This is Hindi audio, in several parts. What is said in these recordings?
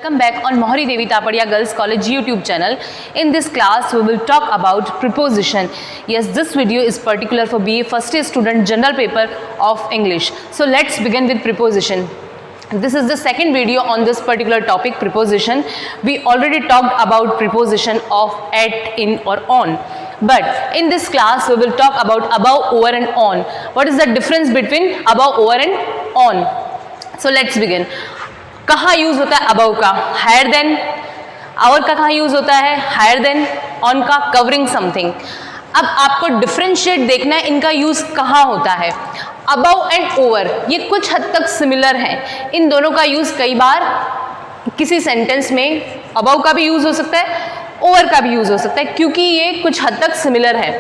Welcome back on Mohari Devi Tapadia Girls College YouTube channel. In this class, we will talk about preposition. Yes, this video is particular for BA first year student general paper of English. So let's begin with preposition. This is the second video on this particular topic, preposition. We already talked about preposition of at, in or on. But in this class, we will talk about above, over and on. What is the difference between above, over and on? So let's begin. कहाँ यूज होता है अबव का? Higher than. और का कहाँ यूज होता है? Higher than. ऑन का कवरिंग समथिंग. अब आपको डिफरेंशिएट देखना है इनका यूज कहाँ होता है. अबव एंड ओवर ये कुछ हद तक सिमिलर हैं. इन दोनों का यूज कई बार किसी सेंटेंस में अबव का भी यूज हो सकता है, ओवर का भी यूज हो सकता है, क्योंकि ये कुछ हद तक सिमिलर है.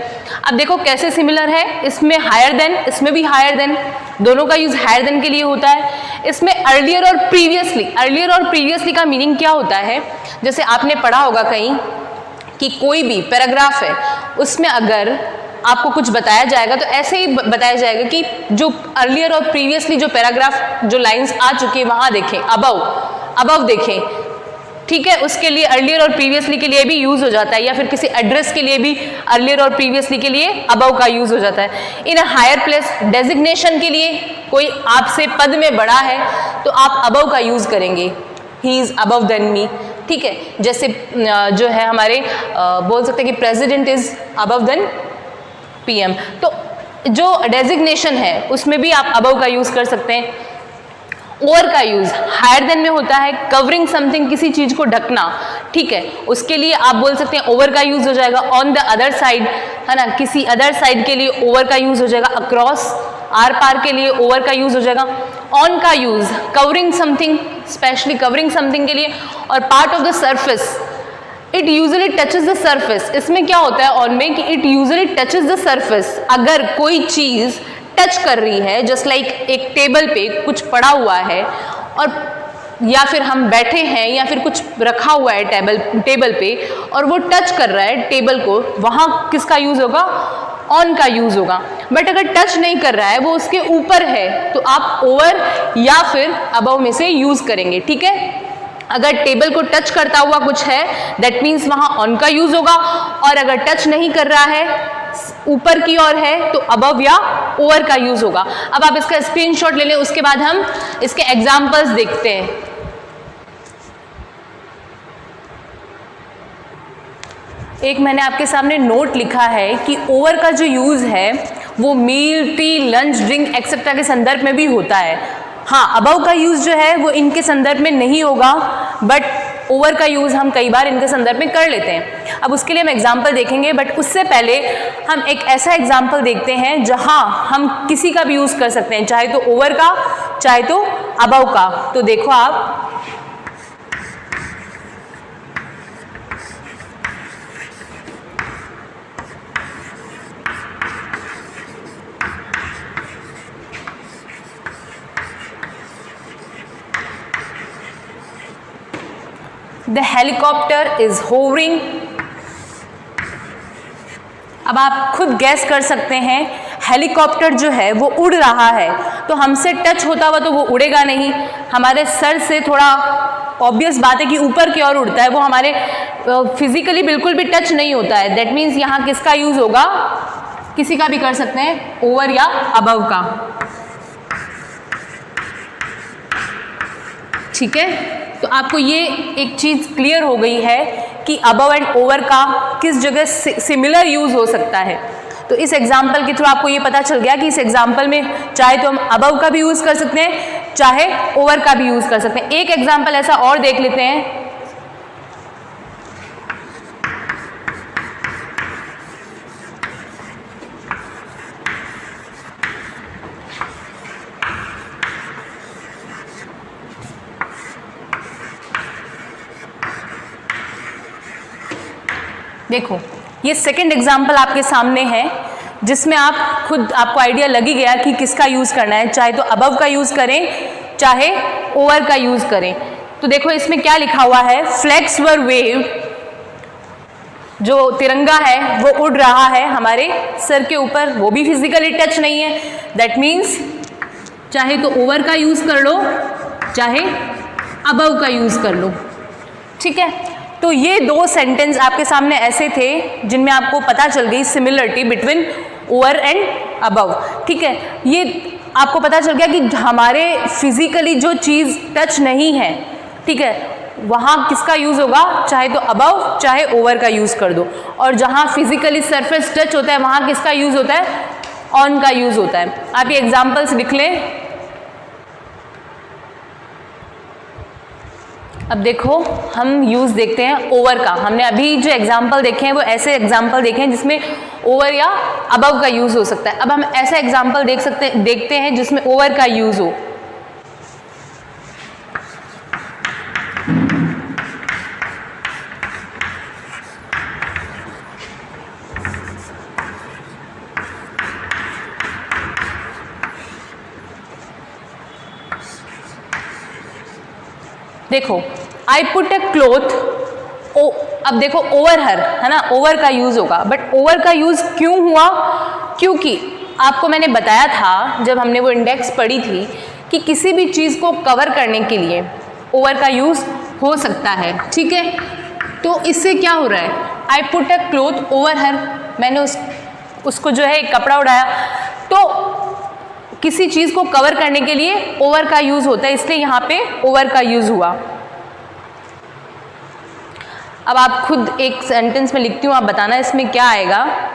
अब देखो कैसे सिमिलर है. इसमें हायर देन, इसमें भी हायर देन, दोनों का यूज हायर देन के लिए होता है. इसमें अर्लियर और प्रीवियसली. अर्लियर और प्रीवियसली का मीनिंग क्या होता है? जैसे आपने पढ़ा होगा कहीं कि कोई भी पैराग्राफ है, उसमें अगर आपको कुछ बताया जाएगा तो ऐसे ही बताया जाएगा कि जो अर्लियर और प्रीवियसली जो पैराग्राफ जो लाइंस आ चुकी है वहां देखें, अबव देखें. ठीक है, उसके लिए अर्लियर और प्रीवियसली के लिए भी यूज हो जाता है, या फिर किसी एड्रेस के लिए भी अर्लियर और प्रीवियसली के लिए अबव का यूज हो जाता है. इन अ हायर प्लेस डेजिग्नेशन के लिए कोई आपसे पद में बड़ा है तो आप अबव का यूज करेंगे. He is above than me. ठीक है, जैसे जो है हमारे बोल सकते हैं कि president is above than PM. तो जो डेजिग्नेशन है उसमें भी आप अबव का यूज कर सकते हैं. ओवर का यूज हायर देन में होता है, कवरिंग समथिंग, किसी चीज को ढकना. ठीक है, उसके लिए आप बोल सकते हैं ओवर का यूज हो जाएगा. ऑन द अदर साइड है ना, किसी अदर साइड के लिए ओवर का यूज हो जाएगा. अक्रॉस, आर पार के लिए ओवर का यूज हो जाएगा. ऑन का use covering something, specially covering something के लिए. और part of the surface, it usually touches the surface. इसमें क्या होता है ऑन में कि it usually touches the surface. अगर कोई चीज टच कर रही है, जस्ट लाइक एक टेबल पे कुछ पड़ा हुआ है और या फिर हम बैठे हैं या फिर कुछ रखा हुआ है टेबल पे और वो टच कर रहा है टेबल को, वहां किसका यूज होगा? ऑन का यूज होगा. बट अगर टच नहीं कर रहा है, वो उसके ऊपर है, तो आप ओवर या फिर अबव में से यूज करेंगे. ठीक है, अगर टेबल को टच करता हुआ कुछ है दैट मीन्स वहां ऑन का यूज होगा. और अगर टच नहीं कर रहा है, ऊपर की ओर है, तो अबव या ओवर का यूज होगा. अब आप इसका स्क्रीनशॉट ले लें, उसके बाद हम इसके एग्जांपल्स देखते हैं. एक मैंने आपके सामने नोट लिखा है कि ओवर का जो यूज है वो मील, टी, लंच, ड्रिंक एक्सेट्रा के संदर्भ में भी होता है. हाँ, अबव का यूज जो है वो इनके संदर्भ में नहीं होगा, बट ओवर का यूज हम कई बार इनके संदर्भ में कर लेते हैं. अब उसके लिए हम एग्जाम्पल देखेंगे, बट उससे पहले हम एक ऐसा एग्जाम्पल देखते हैं जहां हम किसी का भी यूज कर सकते हैं, चाहे तो ओवर का चाहे तो अबव का. तो देखो आप, The helicopter is hovering. अब आप खुद गैस कर सकते हैं, हेलीकॉप्टर जो है वो उड़ रहा है, तो हमसे टच होता हुआ तो वो उड़ेगा नहीं. हमारे सर से थोड़ा ऑब्वियस बात है कि ऊपर की ओर उड़ता है, वो हमारे फिजिकली बिल्कुल भी टच नहीं होता है. दैट मीन्स यहाँ किसका यूज होगा? किसी का भी कर सकते हैं, ओवर या अबव का. ठीक है, तो आपको ये एक चीज क्लियर हो गई है कि अबव एंड ओवर का किस जगह सिमिलर यूज हो सकता है. तो इस एग्जाम्पल के थ्रू आपको ये पता चल गया कि इस एग्जाम्पल में चाहे तो हम अबव का भी यूज कर सकते हैं, चाहे ओवर का भी यूज कर सकते हैं. एक एग्जाम्पल ऐसा और देख लेते हैं. देखो, ये सेकंड एग्जाम्पल आपके सामने है, जिसमें आप खुद आपको आइडिया लग ही गया कि किसका यूज करना है, चाहे तो अबव का यूज करें चाहे ओवर का यूज करें. तो देखो इसमें क्या लिखा हुआ है, फ्लैग्स वर वेव्ड. जो तिरंगा है वो उड़ रहा है हमारे सर के ऊपर, वो भी फिजिकली टच नहीं है. दैट मीन्स चाहे तो ओवर का यूज कर लो चाहे अबव का यूज कर लो. ठीक है, तो ये दो सेंटेंस आपके सामने ऐसे थे जिनमें आपको पता चल गई similarity between over and above. ठीक है, ये आपको पता चल गया कि हमारे फिजिकली जो चीज़ टच नहीं है, ठीक है, वहाँ किसका यूज़ होगा, चाहे तो अबव चाहे ओवर का यूज़ कर दो, और जहाँ फिजिकली सरफेस टच होता है वहाँ किसका यूज़ होता है, ऑन का यूज़ होता है। आप ये एग्जाम्पल्स लिख लें। अब देखो हम यूज़ देखते हैं ओवर का। हमने अभी जो एग्जाम्पल देखे हैं वो ऐसे एग्जाम्पल देखे हैं जिसमें ओवर या अबव का यूज़ हो सकता है। अब हम ऐसा एग्जाम्पल देखते हैं जिसमें ओवर का यूज़ हो। देखो आई पुट ए क्लोथ, अब देखो ओवर हर है ना, ओवर का यूज होगा, बट ओवर का यूज क्यों हुआ, क्योंकि आपको मैंने बताया था जब हमने वो इंडेक्स पढ़ी थी कि किसी भी चीज को कवर करने के लिए ओवर का यूज हो सकता है। ठीक है, तो इससे क्या हो रहा है, I put A cloth over हर, मैंने उसको जो है एक कपड़ा उड़ाया, तो किसी चीज को कवर करने के लिए ओवर का यूज होता है, इसलिए यहां पे ओवर का यूज हुआ। अब आप खुद एक सेंटेंस में लिखती हूँ, आप बताना इसमें क्या आएगा।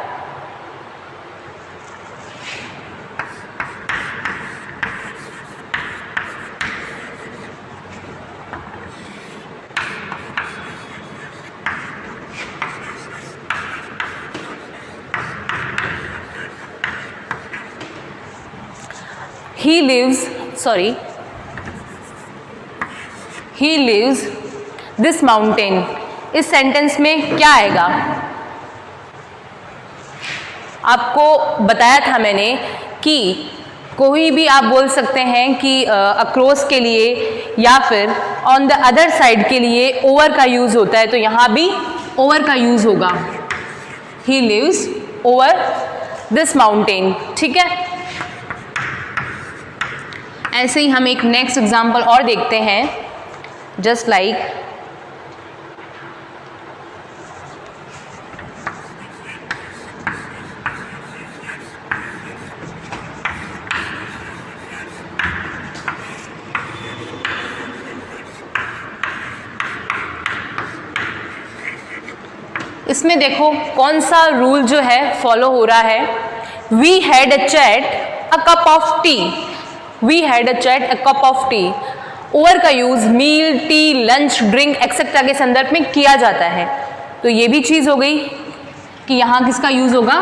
He lives this mountain। इस सेंटेंस में क्या आएगा, आपको बताया था मैंने कि कोई भी आप बोल सकते हैं कि अक्रॉस के लिए या फिर ऑन द अदर साइड के लिए ओवर का यूज होता है, तो यहां भी ओवर का यूज होगा। He lives over this mountain। ठीक है, ऐसे ही हम एक नेक्स्ट एग्जाम्पल और देखते हैं, जस्ट लाइक इसमें देखो कौन सा रूल जो है फॉलो हो रहा है। We had a chat a cup of tea, we had a chat a cup of tea. Over का use meal, tea, lunch, drink etcetera के संदर्भ में किया जाता है, तो ये भी चीज हो गई कि यहाँ किसका यूज होगा,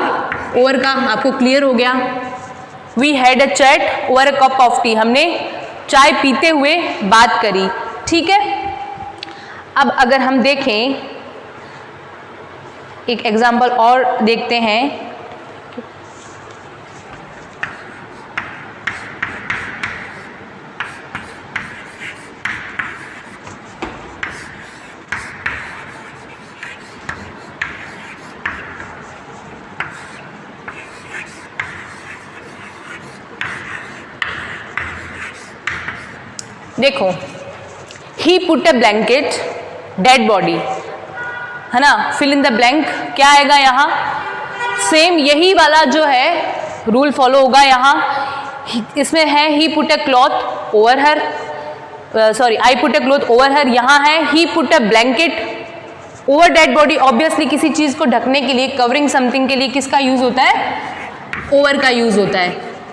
ओवर का। आपको क्लियर हो गया, we had a chat over a cup of tea, हमने चाय पीते हुए बात करी। ठीक है, अब अगर हम देखें एक एग्जाम्पल और देखते हैं। देखो he put a blanket dead body, है ना, फिल इन द ब्लैंक क्या आएगा यहाँ, सेम यही वाला जो है रूल फॉलो होगा यहाँ। इसमें है he put a cloth over her, sorry I put a cloth over her, यहाँ है he put a blanket over dead body. Obviously किसी चीज को ढकने के लिए, कवरिंग समथिंग के लिए किसका यूज होता है, ओवर का यूज होता है।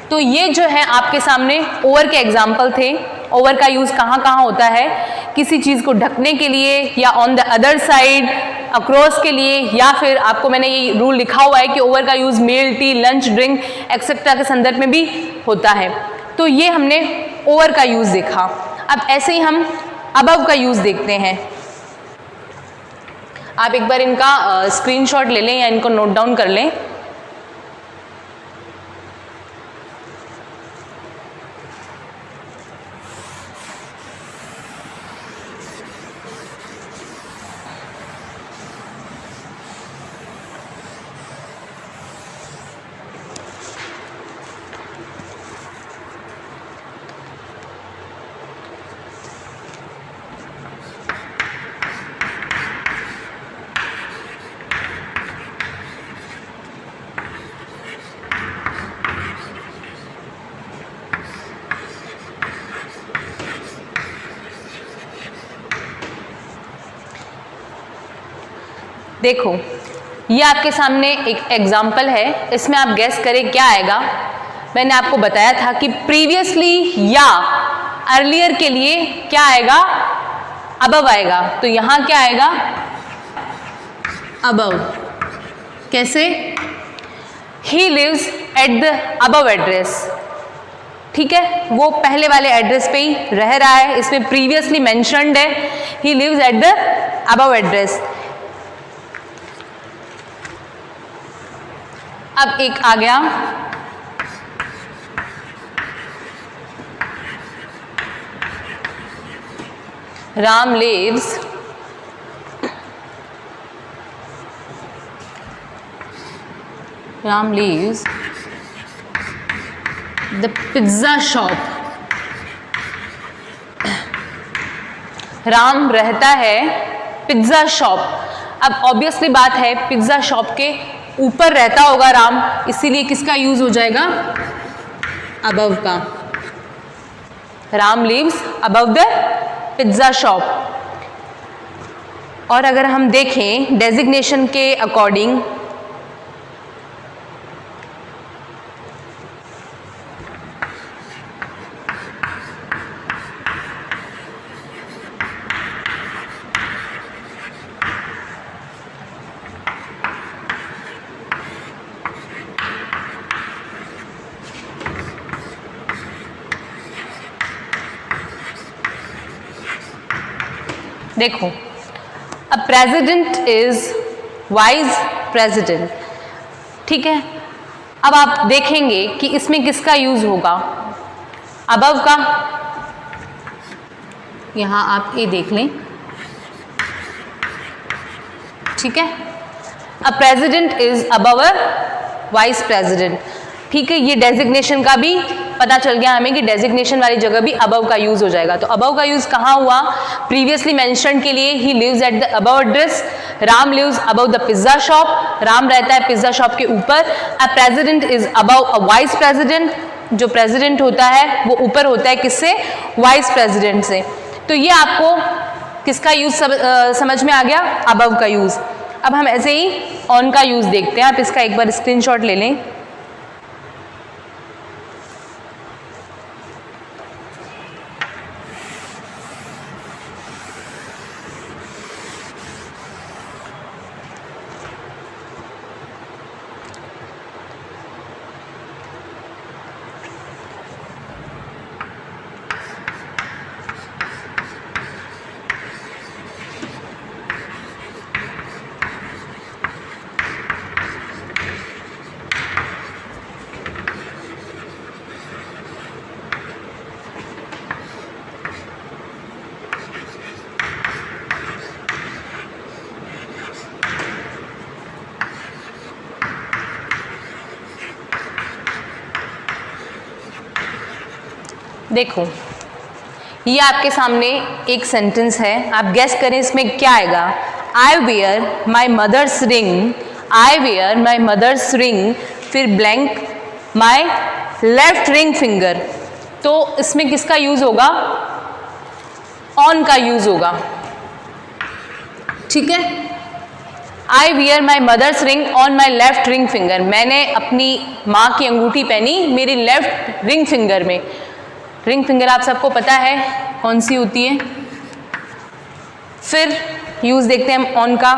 तो ये जो है आपके सामने ओवर के एग्जाम्पल थे। ओवर का यूज कहाँ कहाँ होता है, किसी चीज को ढकने के लिए या on the other side, across के लिए, या फिर आपको मैंने ये रूल लिखा हुआ है कि ओवर का use meal, tea, lunch, drink etcetera के संदर्भ में भी होता है। तो ये हमने ओवर का यूज देखा। अब ऐसे ही हम अबव का यूज देखते हैं। आप एक बार इनका स्क्रीनशॉट ले लें या इनको नोट डाउन कर लें। देखो ये आपके सामने एक एग्जाम्पल है, इसमें आप गेस करें क्या आएगा। मैंने आपको बताया था कि प्रीवियसली या अर्लियर के लिए क्या आएगा, अबव आएगा। तो यहां क्या आएगा, अबव। कैसे, he lives at the above address, ठीक है, वो पहले वाले एड्रेस पे ही रह रहा है, इसमें प्रीवियसली मेंशन्ड है, he lives at the above address. अब एक आ गया Ram lives the pizza shop. Ram रहता है पिज्जा शॉप। अब ऑब्वियसली बात है पिज्जा शॉप के ऊपर रहता होगा राम, इसीलिए किसका यूज हो जाएगा, अबव का। Ram lives above the pizza shop. और अगर हम देखें डेजिग्नेशन के अकॉर्डिंग, देखो अब प्रेसिडेंट इज वाइस प्रेसिडेंट, ठीक है। अब आप देखेंगे कि इसमें किसका यूज होगा, अबव का। यहां आप ये देख लें, ठीक है। अब president is above vice president, ठीक है। ये डेजिग्नेशन का भी पता चल गया हमें कि डेजिग्नेशन वाली जगह भी अबव का यूज हो जाएगा। तो अबव का यूज कहाँ हुआ, प्रीवियसली मेंशन्ड के लिए, he lives at the above address, Ram lives above the pizza shop, Ram रहता है पिज्जा शॉप के ऊपर। A president is above a vice president, जो प्रेसिडेंट होता है वो ऊपर होता है किससे, वाइस प्रेसिडेंट से। तो ये आपको किसका यूज समझ में आ गया, अबव का यूज। अब हम ऐसे ही ऑन का यूज देखते हैं, आप इसका एक बार स्क्रीनशॉट ले लें। देखो ये आपके सामने एक सेंटेंस है, आप गेस करें इसमें क्या आएगा। I wear my mother's ring, I wear my mother's ring, फिर blank my left ring finger. तो इसमें किसका यूज होगा, ऑन का यूज होगा, ठीक है। I wear my mother's ring on my left ring finger, मैंने अपनी माँ की अंगूठी पहनी मेरी लेफ्ट रिंग फिंगर में। रिंग फिंगर आप सबको पता है कौन सी होती है। फिर यूज देखते हैं हम ऑन का।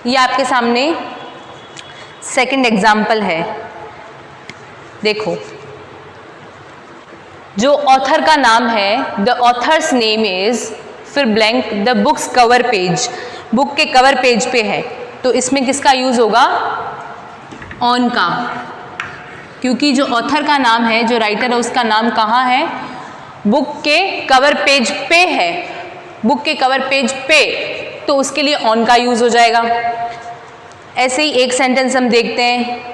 ये आपके सामने सेकंड एग्जाम्पल है। देखो जो ऑथर का नाम है, द ऑथर्स नेम इज, फिर blank the books cover page, book के कवर पेज पे है। तो इसमें किसका यूज होगा, ऑन का, क्योंकि जो ऑथर का नाम है, जो राइटर है, उसका नाम कहाँ है, बुक के कवर पेज पे है, बुक के कवर पेज पे, तो उसके लिए ऑन का यूज हो जाएगा। ऐसे ही एक सेंटेंस हम देखते हैं,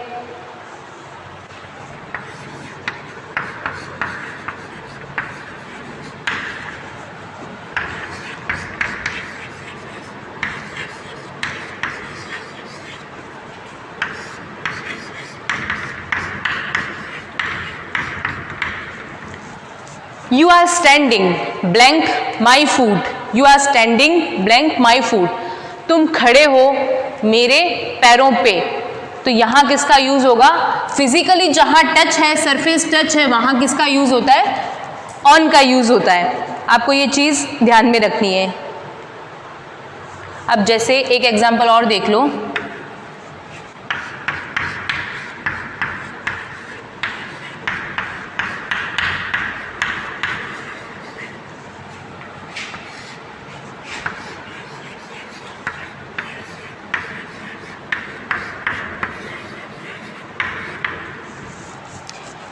You are standing blank my food. You are standing blank my food. तुम खड़े हो मेरे पैरों पे. तो यहाँ किसका यूज होगा? फिजिकली जहाँ टच है, सरफेस टच है, वहाँ किसका यूज होता है? ऑन का यूज होता है. आपको ये चीज ध्यान में रखनी है. अब जैसे एक एग्जांपल और देख लो.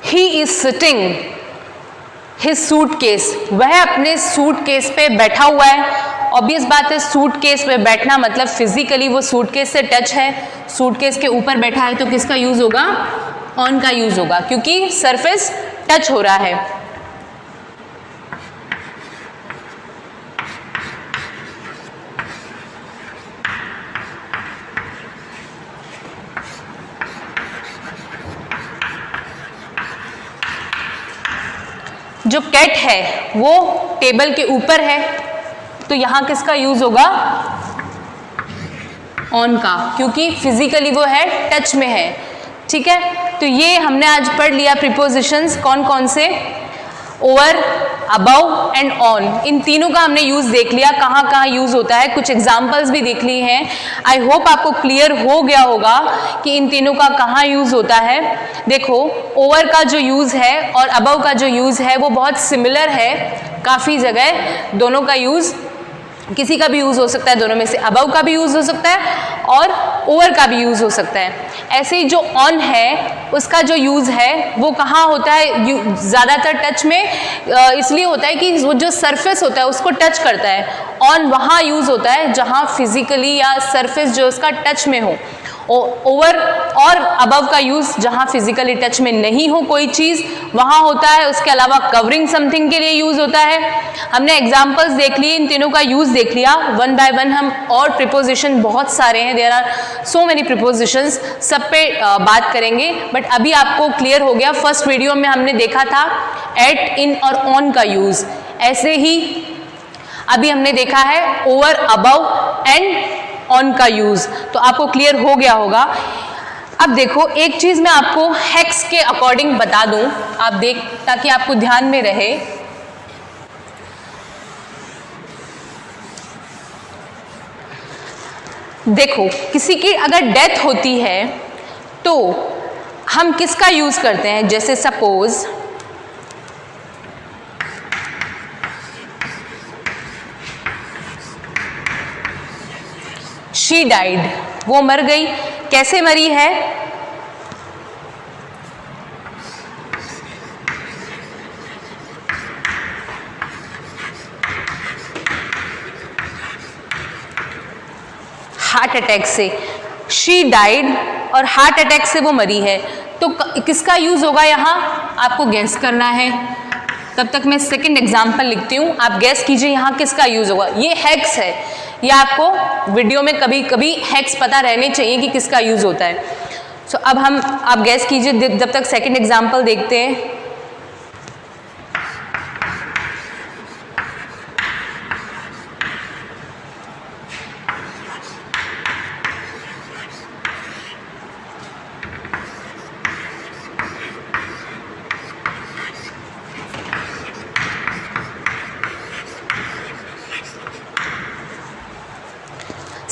He is sitting his suitcase. वह अपने सूटकेस पे बैठा हुआ है. ऑब्वियस बात है, सूटकेस पे बैठना मतलब फिजिकली वो सूटकेस से टच है, सूटकेस के ऊपर बैठा है, तो किसका यूज होगा? ऑन का यूज होगा, क्योंकि सरफेस टच हो रहा है. जो कैट है वो टेबल के ऊपर है, तो यहां किसका यूज होगा? ऑन का, क्योंकि फिजिकली वो है, टच में है. ठीक है, तो ये हमने आज पढ़ लिया प्रीपोजिशंस. कौन कौन से? Over, above and on. इन तीनों का हमने यूज देख लिया, कहाँ कहाँ यूज होता है. कुछ एग्जाम्पल्स भी देख लिए हैं. आई होप आपको क्लियर हो गया होगा कि इन तीनों का कहाँ यूज होता है. देखो, ओवर का जो यूज है और अबव का जो यूज है वो बहुत सिमिलर है. काफ़ी जगह दोनों का यूज, किसी का भी यूज हो सकता है, दोनों में से अबव का भी यूज हो सकता है और ओवर का भी यूज हो सकता है. ऐसे ही जो ऑन है उसका जो यूज है वो कहाँ होता है? ज़्यादातर टच में इसलिए होता है कि वो जो सरफेस होता है उसको टच करता है. ऑन वहाँ यूज होता है जहाँ फिजिकली या सरफेस जो उसका टच में हो. ओवर और अबव का यूज जहाँ फिजिकली टच में नहीं हो कोई चीज़, वहाँ होता है. उसके अलावा कवरिंग समथिंग के लिए यूज होता है. हमने एग्जांपल्स देख लिए, इन तीनों का यूज देख लिया. वन बाय वन हम और प्रीपोजिशन बहुत सारे हैं, there are so many prepositions, सब पे बात करेंगे. बट अभी आपको क्लियर हो गया. फर्स्ट वीडियो में हमने देखा था एट, इन और ऑन का यूज. ऐसे ही अभी हमने देखा है ओवर, अबव एंड ऑन का यूज. तो आपको क्लियर हो गया होगा. अब देखो, एक चीज मैं आपको हेक्स के अकॉर्डिंग बता दूं, आप देख, ताकि आपको ध्यान में रहे. देखो, किसी की अगर डेथ होती है तो हम किसका यूज करते हैं? जैसे सपोज शी डाइड, वो मर गई. कैसे मरी है? हार्ट अटैक से. शी डाइड और हार्ट अटैक से वो मरी है, तो किसका यूज होगा यहाँ? आपको गैस करना है. तब तक मैं सेकंड एग्जांपल लिखती हूँ, आप गैस कीजिए यहाँ किसका यूज होगा. ये हेक्स है. ये आपको वीडियो में कभी कभी हेक्स पता रहने चाहिए कि किसका यूज होता है. सो अब आप गैस कीजिए, जब तक सेकंड एग्जांपल देखते हैं.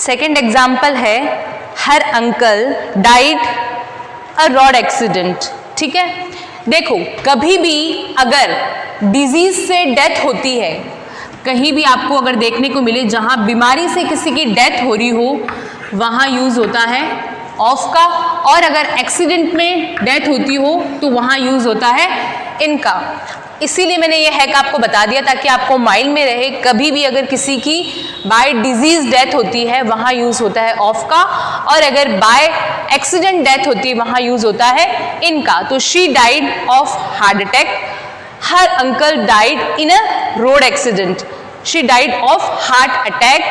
सेकेंड एग्जाम्पल है हर uncle died a road accident. ठीक है, देखो, कभी भी अगर डिजीज से डेथ होती है, कहीं भी आपको अगर देखने को मिले जहां बीमारी से किसी की डेथ हो रही हो, वहां यूज होता है ऑफ का. और अगर एक्सीडेंट में डेथ होती हो तो वहां यूज होता है इनका. इसीलिए मैंने ये हैक आपको बता दिया ताकि आपको माइंड में रहे, कभी भी अगर किसी की बाय डिजीज डेथ होती है वहाँ यूज़ होता है ऑफ का, और अगर बाय एक्सीडेंट डेथ होती है वहाँ यूज़ होता है इन का। तो she died of heart attack, her uncle died in a road accident. She died of heart attack,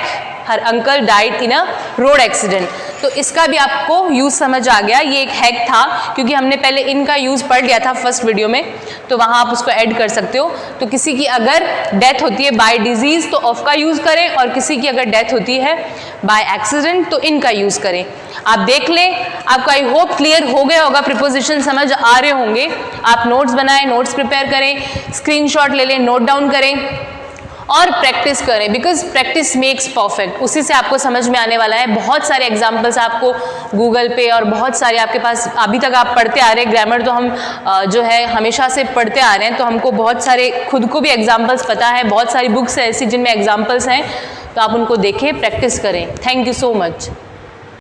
her uncle died in a road accident. तो इसका भी आपको यूज़ समझ आ गया। ये एक हैक था क्योंकि हमने पहले इनका यूज़ पढ़ लिया था फर्स्ट वीडियो में, तो वहाँ आप उसको ऐड कर सकते हो। तो किसी की अगर डेथ होती है बाय डिजीज़ तो ऑफ का यूज़ करें, और किसी की अगर डेथ होती है बाय एक्सीडेंट तो इनका यूज़ करें। आप देख लें, आपको आई होप क्लियर हो गया होगा, प्रीपोजिशन समझ आ रहे होंगे। आप नोट्स बनाएं, नोट्स प्रिपेयर करें, स्क्रीनशॉट ले लें, नोट डाउन करें और प्रैक्टिस करें, बिकॉज प्रैक्टिस मेक्स परफेक्ट। उसी से आपको समझ में आने वाला है। बहुत सारे एग्जाम्पल्स आपको गूगल पे और बहुत सारे आपके पास, अभी तक आप पढ़ते आ रहे हैं ग्रामर, तो हम जो है हमेशा से पढ़ते आ रहे हैं, तो हमको बहुत सारे खुद को भी एग्जाम्पल्स पता है। बहुत सारी बुक्स हैं ऐसी जिनमें एग्जाम्पल्स हैं, तो आप उनको देखें, प्रैक्टिस करें। Thank you so much.